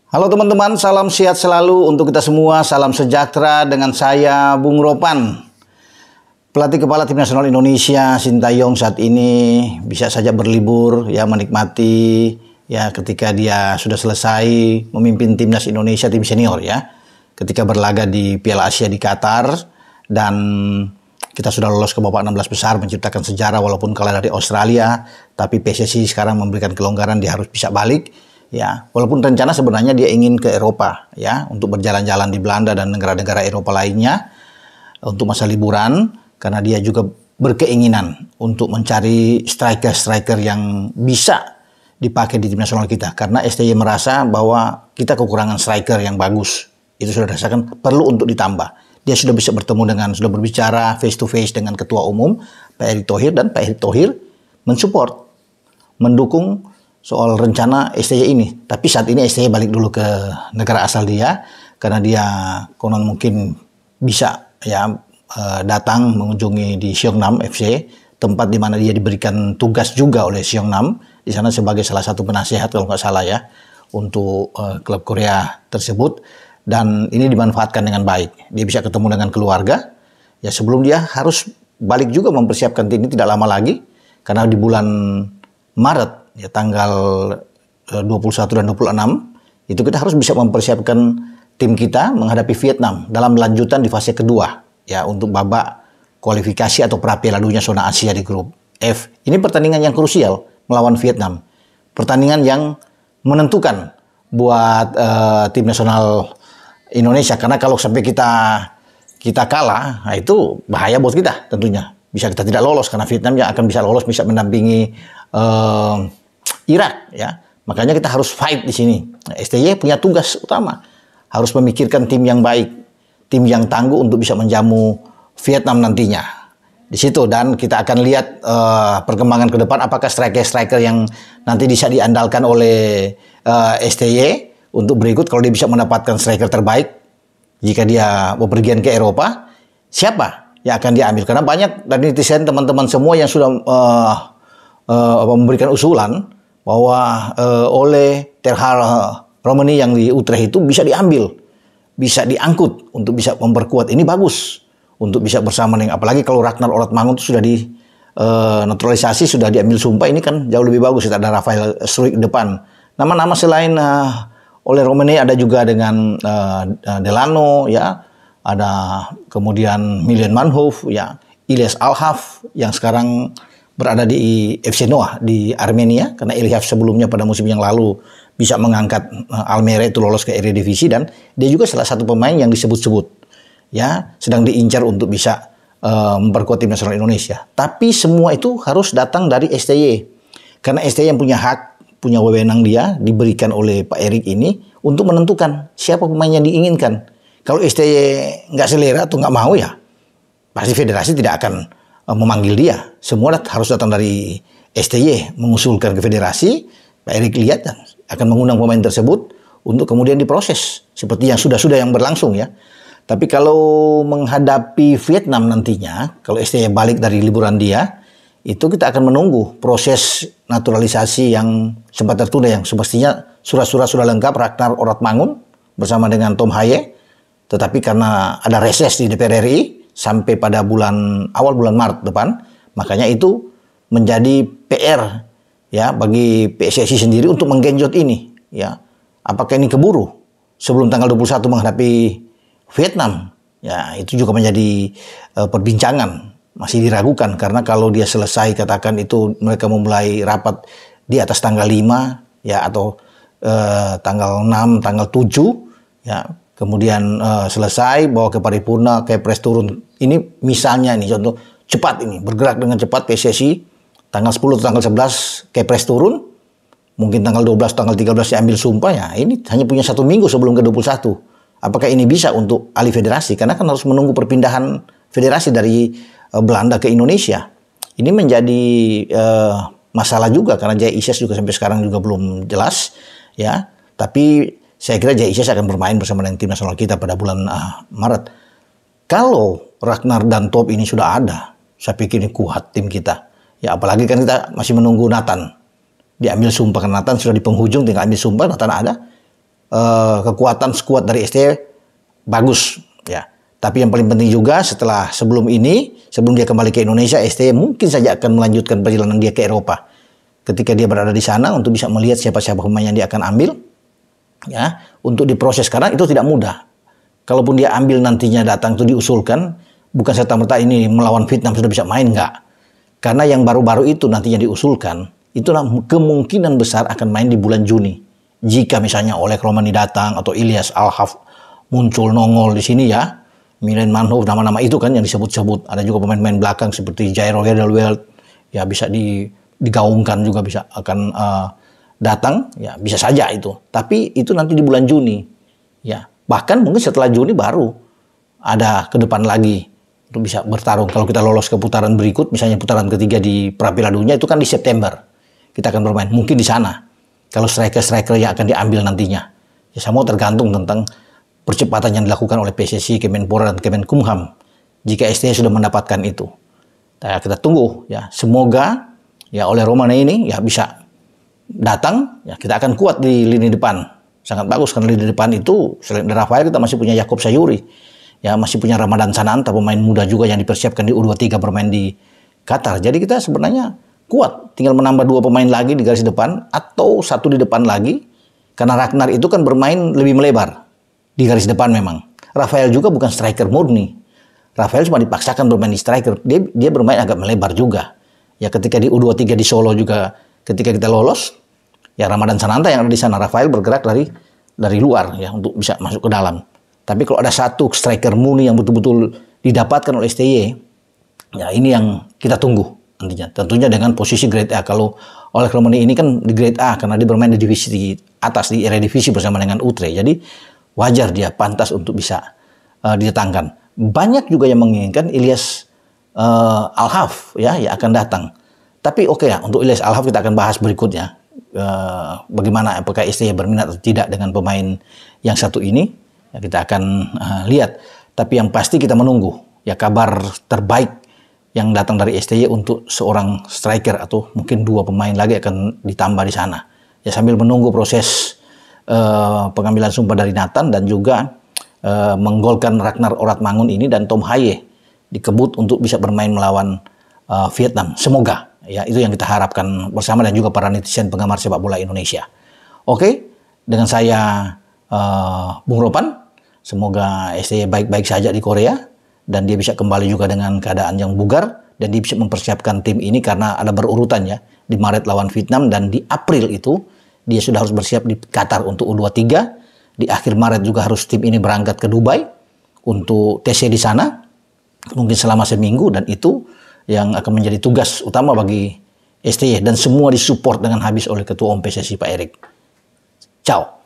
Halo teman-teman, salam sehat selalu untuk kita semua, salam sejahtera dengan saya Bung Ropan. Pelatih kepala tim nasional Indonesia Sintayong saat ini bisa saja berlibur ya, menikmati ya ketika dia sudah selesai memimpin timnas Indonesia tim senior ya. Ketika berlaga di Piala Asia di Qatar dan kita sudah lolos ke babak 16 besar menciptakan sejarah walaupun kalah dari Australia, tapi PSSI sekarang memberikan kelonggaran, dia harus bisa balik. Ya, walaupun rencana sebenarnya dia ingin ke Eropa ya untuk berjalan-jalan di Belanda dan negara-negara Eropa lainnya untuk masa liburan, karena dia juga berkeinginan untuk mencari striker-striker yang bisa dipakai di tim nasional kita, karena STY merasa bahwa kita kekurangan striker yang bagus. Itu sudah dirasakan perlu untuk ditambah. Dia sudah bisa sudah berbicara face to face dengan Ketua Umum Pak Erick Thohir, dan Pak Erick Thohir mensupport, mendukung soal rencana STY ini. Tapi saat ini STY balik dulu ke negara asal dia, karena dia konon mungkin bisa ya datang mengunjungi di Seongnam FC, tempat di mana dia diberikan tugas juga oleh Seongnam di sana sebagai salah satu penasehat kalau nggak salah ya untuk klub Korea tersebut. Dan ini dimanfaatkan dengan baik. Dia bisa ketemu dengan keluarga ya sebelum dia harus balik juga mempersiapkan tim ini tidak lama lagi, karena di bulan Maret ya tanggal 21 dan 26 itu kita harus bisa mempersiapkan tim kita menghadapi Vietnam dalam lanjutan di fase kedua ya untuk babak kualifikasi atau pra Piala Dunia zona Asia di grup F. Ini pertandingan yang krusial melawan Vietnam. Pertandingan yang menentukan buat tim nasional Indonesia, karena kalau sampai kita kalah, nah itu bahaya buat kita tentunya. Bisa kita tidak lolos karena Vietnam yang akan bisa lolos, bisa mendampingi Irak ya. Makanya kita harus fight di sini. STY punya tugas utama, harus memikirkan tim yang baik, tim yang tangguh untuk bisa menjamu Vietnam nantinya di situ. Dan kita akan lihat perkembangan ke depan, apakah striker-striker yang nanti bisa diandalkan oleh STY untuk berikut. Kalau dia bisa mendapatkan striker terbaik jika dia bepergian ke Eropa, siapa yang akan diambil? Karena banyak dari netizen teman-teman semua yang sudah memberikan usulan bahwa oleh Terhar Romani yang di Utrecht itu bisa diambil, bisa diangkut untuk bisa memperkuat. Ini bagus untuk bisa bersama dengan, apalagi kalau Ragnar Oratmangun itu sudah di naturalisasi, sudah diambil sumpah, ini kan jauh lebih bagus. Kita ada Rafael Struijk depan. Nama-nama selain oleh Romani ada juga dengan Delano ya, ada kemudian Milan Manhoef ya, Ilyas Alhaf yang sekarang berada di FC Noah di Armenia, karena Ilyas sebelumnya pada musim yang lalu bisa mengangkat Almere itu lolos ke Eredivisie, dan dia juga salah satu pemain yang disebut-sebut ya sedang diincar untuk bisa memperkuat tim nasional Indonesia. Tapi semua itu harus datang dari STY, karena STY yang punya hak, punya wewenang, dia diberikan oleh Pak Erick ini untuk menentukan siapa pemain yang diinginkan. Kalau STY nggak selera atau nggak mau ya pasti federasi tidak akan memanggil dia. Semua harus datang dari STY, mengusulkan ke federasi. Pak Erick lihat dan akan mengundang pemain tersebut untuk kemudian diproses seperti yang sudah yang berlangsung ya. Tapi kalau menghadapi Vietnam nantinya, kalau STY balik dari liburan dia, itu kita akan menunggu proses naturalisasi yang sempat tertunda, yang semestinya surat-surat sudah lengkap Ragnar Oratmangun bersama dengan Tom Haye, tetapi karena ada reses di DPR RI sampai pada awal bulan Maret depan, makanya itu menjadi PR ya bagi PSSI sendiri untuk menggenjot ini ya. Apakah ini keburu sebelum tanggal 21 menghadapi Vietnam? Ya, itu juga menjadi perbincangan. Masih diragukan, karena kalau dia selesai, katakan itu mereka memulai rapat di atas tanggal 5 ya, atau tanggal 6, tanggal 7 ya, kemudian selesai bawa ke paripurna, Kepres turun. Ini misalnya nih contoh cepat, ini bergerak dengan cepat PSSI, tanggal 10 atau tanggal 11 Kepres turun, mungkin tanggal 12, tanggal 13 diambil sumpah ya. Ini hanya punya 1 minggu sebelum ke 21. Apakah ini bisa untuk alih federasi? Karena kan harus menunggu perpindahan federasi dari Belanda ke Indonesia. Ini menjadi masalah juga, karena Jay Isyas juga sampai sekarang juga belum jelas ya. Tapi saya kira Jay Isyas akan bermain bersama dengan tim nasional kita pada bulan Maret. Kalau Ragnar dan Top ini sudah ada, saya pikir ini kuat tim kita. Ya apalagi kan kita masih menunggu Nathan diambil sumpah, karena Nathan sudah di penghujung, tinggal ambil sumpah, Nathan ada. kekuatan skuad dari STY bagus ya. Tapi yang paling penting juga sebelum dia kembali ke Indonesia, STY mungkin saja akan melanjutkan perjalanan dia ke Eropa. Ketika dia berada di sana untuk bisa melihat siapa-siapa pemain yang dia akan ambil ya, untuk diproses, karena itu tidak mudah. Kalaupun dia ambil nantinya datang itu diusulkan, bukan serta-merta ini melawan Vietnam sudah bisa main, enggak. Karena yang baru-baru itu nantinya diusulkan, itulah kemungkinan besar akan main di bulan Juni. Jika misalnya Oleg Romani datang atau Ilyas Al-Haf muncul nongol di sini ya, Milan Manhoef, nama-nama itu kan yang disebut-sebut. Ada juga pemain-pemain belakang seperti Jairo Hedelwelt, ya bisa digaungkan juga bisa akan datang, ya bisa saja itu. Tapi itu nanti di bulan Juni, ya. Bahkan mungkin setelah Juni baru ada ke depan lagi untuk bisa bertarung. Kalau kita lolos ke putaran berikut, misalnya putaran ketiga di Piala Dunia itu kan di September, kita akan bermain. Mungkin di sana. Kalau striker-striker yang akan diambil nantinya, ya semua tergantung tentang percepatan yang dilakukan oleh PSSI, Kemenpora dan Kemenkumham. Jika STY sudah mendapatkan itu, nah, kita tunggu ya. Semoga ya oleh Romani ini ya bisa datang, ya kita akan kuat di lini depan. Sangat bagus karena lini depan itu selain Rafael kita masih punya Yakob Sayuri. Ya masih punya Ramadan Sananta, pemain muda juga yang dipersiapkan di U23 bermain di Qatar. Jadi kita sebenarnya kuat, tinggal menambah 2 pemain lagi di garis depan atau 1 di depan lagi. Karena Ragnar itu kan bermain lebih melebar di garis depan memang. Rafael juga bukan striker murni. Rafael cuma dipaksakan bermain di striker. Dia bermain agak melebar juga. Ya ketika di U23 di Solo juga ketika kita lolos, ya Ramadan Sananta yang ada di sana, Rafael bergerak dari luar ya untuk bisa masuk ke dalam. Tapi kalau ada 1 striker murni yang betul-betul didapatkan oleh STY, ya ini yang kita tunggu nantinya. Tentunya dengan posisi grade A. Kalau Oleg Romani ini kan di grade A karena dia bermain di divisi atas, di Eredivisie bersama dengan Utrecht. Jadi wajar dia pantas untuk bisa didatangkan. Banyak juga yang menginginkan Ilyas Al-Haf ya akan datang. Tapi oke ya, untuk Ilyas Al-Haf kita akan bahas berikutnya. Bagaimana apakah STY berminat atau tidak dengan pemain yang satu ini, ya kita akan lihat. Tapi yang pasti kita menunggu ya kabar terbaik yang datang dari STY untuk seorang striker atau mungkin 2 pemain lagi akan ditambah di sana. Ya sambil menunggu proses pengambilan sumpah dari Nathan dan juga menggolkan Ragnar Oratmangun ini dan Tom Haye dikebut untuk bisa bermain melawan Vietnam. Semoga ya itu yang kita harapkan bersama dan juga para netizen penggemar sepak bola Indonesia. Oke, dengan saya Bung Ropan, semoga STY baik-baik saja di Korea dan dia bisa kembali juga dengan keadaan yang bugar dan dia bisa mempersiapkan tim ini karena ada berurutan ya. Di Maret lawan Vietnam dan di April itu dia sudah harus bersiap di Qatar untuk U23. Di akhir Maret juga harus tim ini berangkat ke Dubai untuk TC di sana. Mungkin selama seminggu dan itu yang akan menjadi tugas utama bagi STY dan semua disupport dengan habis oleh Ketua Umum PSSI Pak Erik. Ciao.